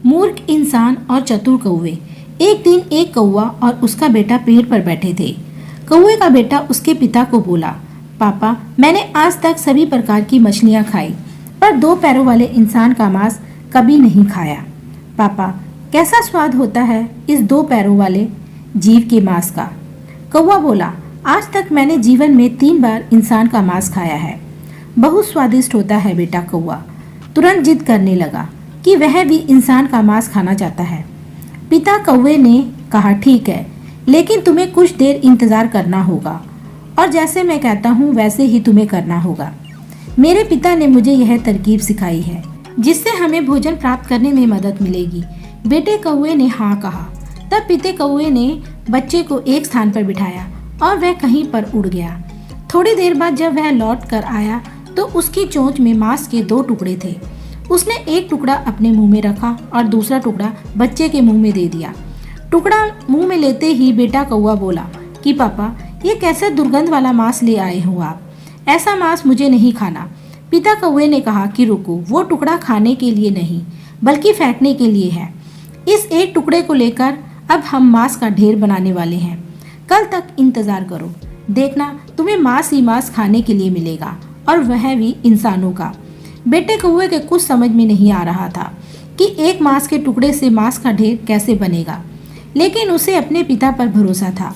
मूर्ख इंसान और चतुर कौवे। एक दिन एक कौवा और उसका बेटा पेड़ पर बैठे थे। कौवे का बेटा उसके पिता को बोला, पापा, मैंने आज तक सभी प्रकार की मछलियाँ खाई, पर दो पैरों वाले इंसान का मांस कभी नहीं खाया। पापा, कैसा स्वाद होता है इस दो पैरों वाले जीव के मांस का। कौवा बोला, आज तक मैंने जीवन में 3 बार इंसान का मांस खाया है। बहुत स्वादिष्ट होता है बेटा कौवा तुरंत जिद करने लगा कि वह भी इंसान का मांस खाना चाहता है। पिता कौवे ने कहा, ठीक है, लेकिन तुम्हें कुछ देर इंतजार करना होगा और जैसे मैं कहता हूँ वैसे ही तुम्हें करना होगा। मेरे पिता ने मुझे यह तरकीब सिखाई है जिससे हमें भोजन प्राप्त करने में मदद मिलेगी। बेटे कौवे ने हाँ कहा। तब पिता कौवे ने बच्चे को एक स्थान पर बिठाया और वह कहीं पर उड़ गया। थोड़ी देर बाद जब वह लौट कर आया तो उसकी चोंच में मांस के 2 टुकड़े थे। उसने एक टुकड़ा अपने मुंह में रखा और दूसरा टुकड़ा बच्चे के मुंह में दे दिया। टुकड़ा मुंह में लेते ही बेटा कौवा बोला कि पापा, ये कैसा दुर्गंध वाला मांस ले आए हो आप? ऐसा मांस मुझे नहीं खाना। पिता कौवे ने कहा कि रुको, वो टुकड़ा खाने के लिए नहीं बल्कि फेंकने के लिए है। इस एक टुकड़े को लेकर अब हम मांस का ढेर बनाने वाले हैं। कल तक इंतजार करो, देखना तुम्हें मांस ही मांस खाने के लिए मिलेगा, और वह भी इंसानों का। बेटे कौवे के कुछ समझ में नहीं आ रहा था कि एक मांस के टुकड़े से मांस का ढेर कैसे बनेगा, लेकिन उसे अपने पिता पर भरोसा था।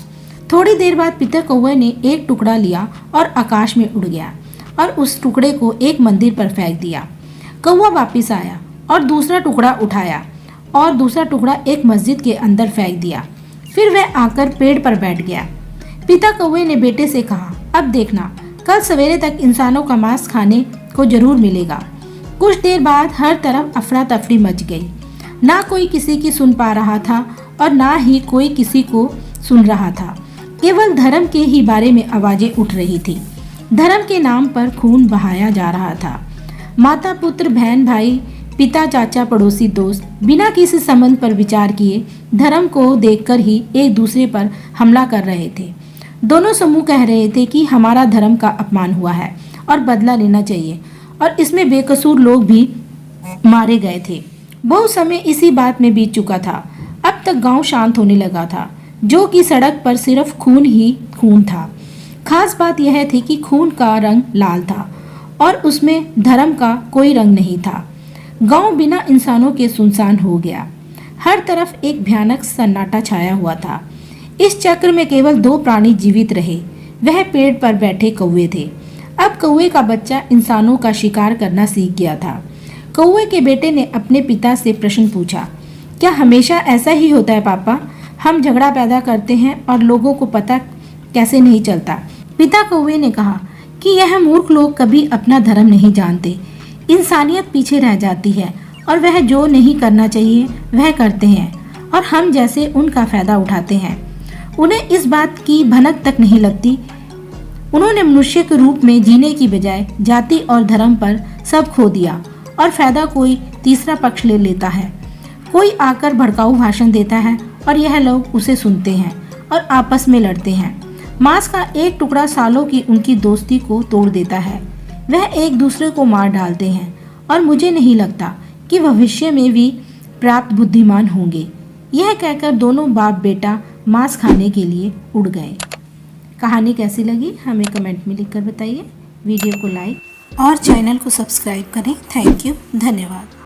थोड़ी देर बाद पिता कौवे ने एक टुकड़ा लिया और आकाश में उड़ गया और उस टुकड़े को एक मंदिर पर फेंक दिया। कौवा वापस आया और दूसरा टुकड़ा उठाया और दूसरा टुकड़ा एक मस्जिद के अंदर फेंक दिया। फिर वह आकर पेड़ पर बैठ गया। पिता कौवे ने बेटे से कहा, अब देखना, कल सवेरे तक इंसानों का मांस खाने को जरूर मिलेगा। कुछ देर बाद हर तरफ अफरा तफरी मच गई। ना कोई किसी की सुन पा रहा था और ना ही कोई किसी को सुन रहा था। केवल धर्म के ही बारे में आवाजें उठ रही थी। धर्म के नाम पर खून बहाया जा रहा था। माता पुत्र, बहन भाई, पिता चाचा पड़ोसी दोस्त बिना किसी संबंध पर विचार किए धर्म को देखकर ही एक दूसरे पर हमला कर रहे थे। दोनों समूह कह रहे थे कि हमारा धर्म का अपमान हुआ है और बदला लेना चाहिए, और इसमें बेकसूर लोग भी मारे गए थे। बहुत समय इसी बात में बीत चुका था। अब तक गांव शांत होने लगा था, जो कि सड़क पर सिर्फ खून ही खून था। खास बात यह थी कि खून का रंग लाल था और उसमें धर्म का कोई रंग नहीं था। गांव बिना इंसानों के सुनसान हो गया। हर तरफ एक भयानक सन्नाटा छाया हुआ था। इस चक्र में केवल 2 प्राणी जीवित रहे। वह पेड़ पर बैठे कौवे थे। अब कौवे का बच्चा इंसानों का शिकार करना सीख गया था। कौवे के बेटे ने अपने पिता से प्रश्न पूछा, क्या हमेशा ऐसा ही होता है पापा? हम झगड़ा पैदा करते हैं और लोगों को पता कैसे नहीं चलता? पिता कौवे ने कहा कि यह मूर्ख लोग कभी अपना धर्म नहीं जानते। इंसानियत पीछे रह जाती है और वह जो नहीं करना चाहिए वह करते हैं, और हम जैसे उनका फायदा उठाते हैं। उन्हें इस बात की भनक तक नहीं लगती। उन्होंने मनुष्य के रूप में जीने की बजाय जाति और धर्म पर सब खो दिया, और फायदा कोई तीसरा पक्ष ले लेता है। कोई आकर भड़काऊ भाषण देता है और यह लोग उसे सुनते हैं और आपस में लड़ते हैं। मांस का एक टुकड़ा सालों की उनकी दोस्ती को तोड़ देता है। वह एक दूसरे को मार डालते हैं, और मुझे नहीं लगता कि भविष्य में भी प्राप्त बुद्धिमान होंगे। यह कहकर दोनों बाप बेटा मांस खाने के लिए उड़ गए। कहानी कैसी लगी हमें कमेंट में लिखकर बताइए। वीडियो को लाइक और चैनल को सब्सक्राइब करें। थैंक यू, धन्यवाद।